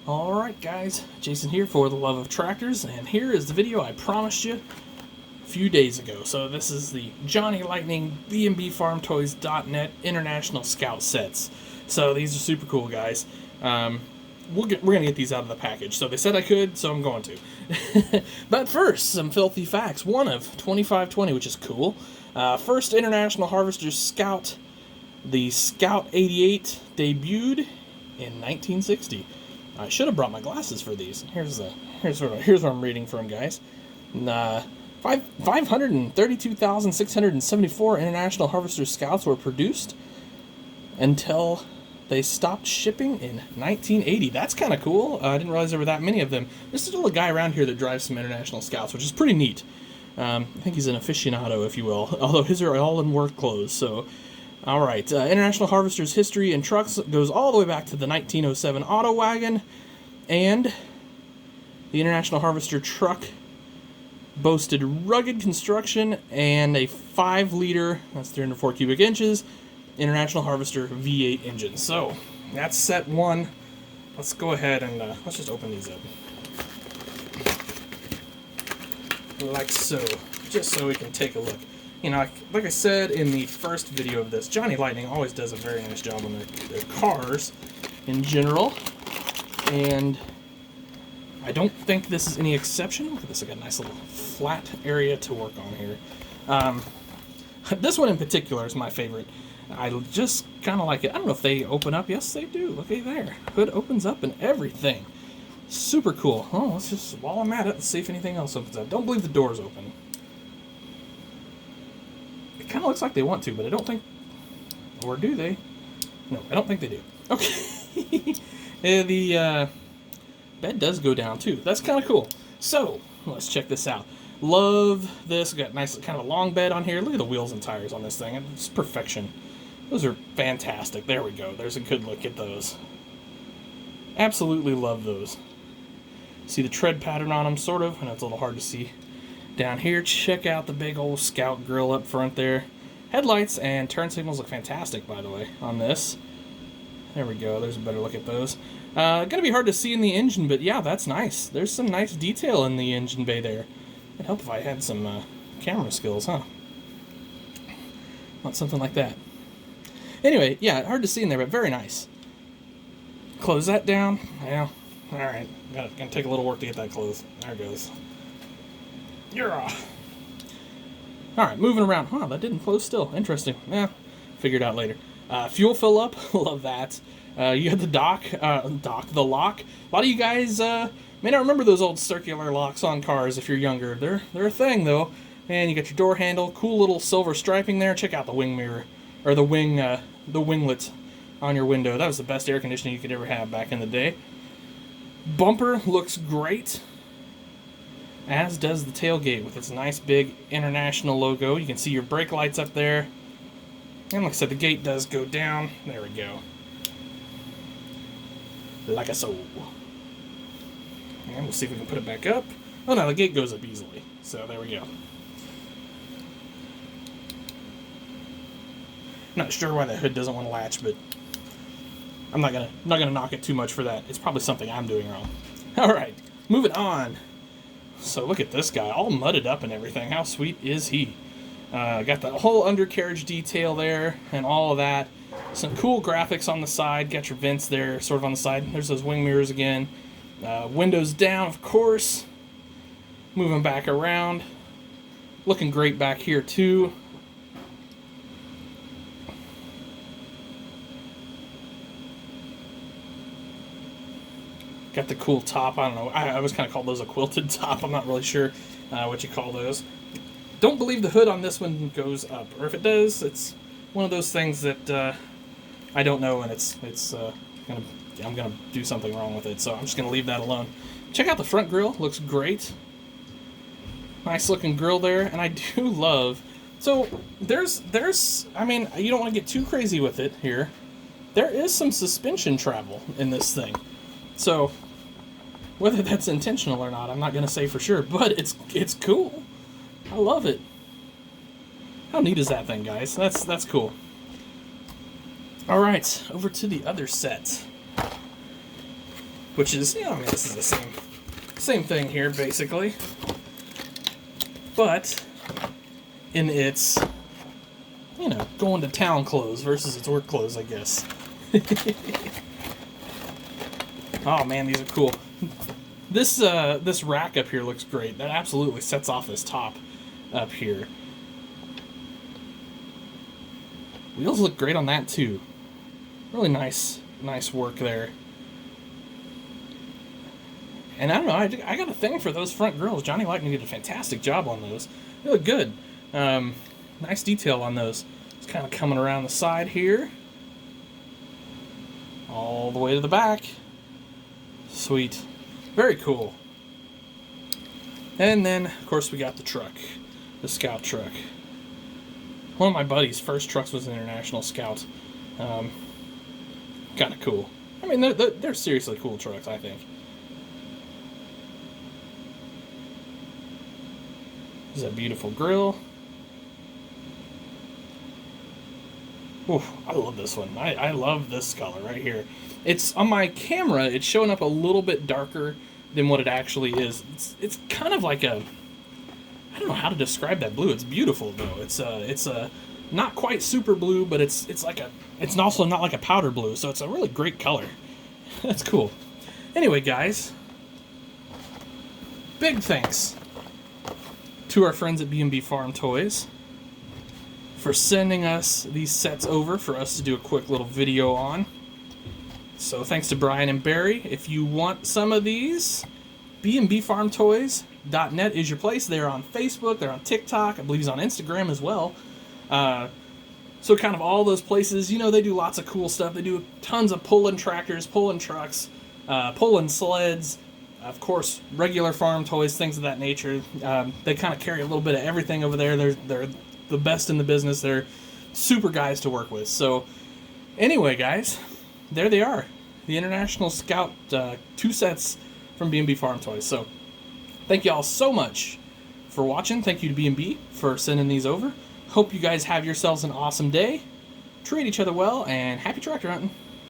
Alright guys, Jason here for The Love of Tractors, and here is the video I promised you a few days ago. So this is the Johnny Lightning BMBFarmToys.net International Scout sets. So these are super cool, guys. We're going to get these out of the package. So they said I could, so I'm going to. But first, some filthy facts. One of 2520, which is cool. First International Harvester Scout, the Scout 88, debuted in 1960. I should have brought my glasses for these. Here's what I'm reading from, guys. 532,674 International Harvester Scouts were produced until they stopped shipping in 1980. That's kind of cool. I didn't realize there were that many of them. There's still a guy around here that drives some International Scouts, which is pretty neat. I think he's an aficionado, if you will, although his are all in work clothes, so... Alright, International Harvester's history in trucks goes all the way back to the 1907 Auto Wagon, and the International Harvester truck boasted rugged construction and a 5-liter, that's 304 cubic inches, International Harvester V8 engine. So, that's set one. Let's go ahead and let's just open these up. Like so, just so we can take a look. You know, like I said in the first video of this, Johnny Lightning always does a very nice job on their cars in general, and I don't think this is any exception. Look at this, I got a nice little flat area to work on here. This one in particular is my favorite. I just kind of like it. I don't know if they open up. Yes, they do. Look at there. Hood opens up and everything. Super cool. Oh, let's just, while I'm at it, let's see if anything else opens up. Don't believe the door's open. Kind of looks like they want to, but I don't think, or do they? No, I don't think they do. Okay. The bed does go down too. That's kind of cool. So let's check this out. Love this. Got nice kind of a long bed on here. Look at the wheels and tires on this thing. It's perfection. Those are fantastic. There we go. There's a good look at those. Absolutely love those. See the tread pattern on them, sort of. I know it's a little hard to see. Down here, check out the big old Scout grill up front there. Headlights and turn signals look fantastic, by the way, on this. There we go. There's a better look at those. Gonna be hard to see in the engine, but yeah, that's nice. There's some nice detail in the engine bay there. It'd help if I had some camera skills, huh? Want something like that. Anyway, yeah, hard to see in there, but very nice. Close that down. Yeah. All right. Gonna take a little work to get that closed. There it goes. Alright, moving around. Huh, that didn't close still. Interesting. Yeah, figure it out later. Fuel fill up. Love that. You had the the lock. A lot of you guys may not remember those old circular locks on cars if you're younger. They're a thing, though. And you got your door handle. Cool little silver striping there. Check out the wing mirror. Or the winglet on your window. That was the best air conditioning you could ever have back in the day. Bumper looks great. As does the tailgate with its nice big International logo. You can see your brake lights up there. And like I said, the gate does go down. There we go. Like a so. And we'll see if we can put it back up. Oh no, the gate goes up easily. So there we go. Not sure why the hood doesn't want to latch, but I'm not gonna knock it too much for that. It's probably something I'm doing wrong. Alright, moving on. So look at this guy, all mudded up and everything. How sweet is he? Got the whole undercarriage detail there and all of that. Some cool graphics on the side. Got your vents there, sort of on the side. There's those wing mirrors again. Windows down, of course. Moving back around. Looking great back here, too. Got the cool top. I don't know. I always kind of call those a quilted top. I'm not really sure what you call those. Don't believe the hood on this one goes up. Or if it does, it's one of those things that I don't know, and I'm gonna do something wrong with it. So I'm just gonna leave that alone. Check out the front grille. Looks great. Nice looking grille there, and I do love. So there's. I mean, you don't want to get too crazy with it here. There is some suspension travel in this thing. So, whether that's intentional or not, I'm not going to say for sure, but it's cool. I love it. How neat is that thing, guys? That's cool. Alright, over to the other set. which is, I mean, this is the same thing here, basically. But in its, going to town clothes versus its work clothes, I guess. Oh man, these are cool. This rack up here looks great. That absolutely sets off this top up here. Wheels look great on that too. Really nice work there. And I don't know, I got a thing for those front grills. Johnny Lightning did a fantastic job on those. They look good. Nice detail on those. It's kind of coming around the side here. All the way to the back. Sweet. Very cool. And then, of course, we got the truck. The Scout truck. One of my buddy's first trucks was an International Scout. Kind of cool. I mean, they're seriously cool trucks, I think. This is a beautiful grill. Ooh, I love this one. I love this color right here. It's on my camera, it's showing up a little bit darker than what it actually is. It's kind of like a, I don't know how to describe that blue. It's beautiful though. It's not quite super blue, but it's also not like a powder blue, so it's a really great color. That's cool. Anyway, guys, big thanks to our friends at B&B Farm Toys for sending us these sets over for us to do a quick little video on. So thanks to Brian and Barry. If you want some of these, bnbfarmtoys.net is your place. They're on Facebook, they're on TikTok, I believe he's on Instagram as well. So kind of all those places, they do lots of cool stuff. They do tons of pulling tractors, pulling trucks, pulling sleds, of course, regular farm toys, things of that nature. They kind of carry a little bit of everything over there. They're the best in the business. They're super guys to work with. So anyway, guys, there they are. The International Scout 2 sets from B&B Farm Toys. So thank you all so much for watching. Thank you to B&B for sending these over. Hope you guys have yourselves an awesome day. Treat each other well, and happy tractor hunting.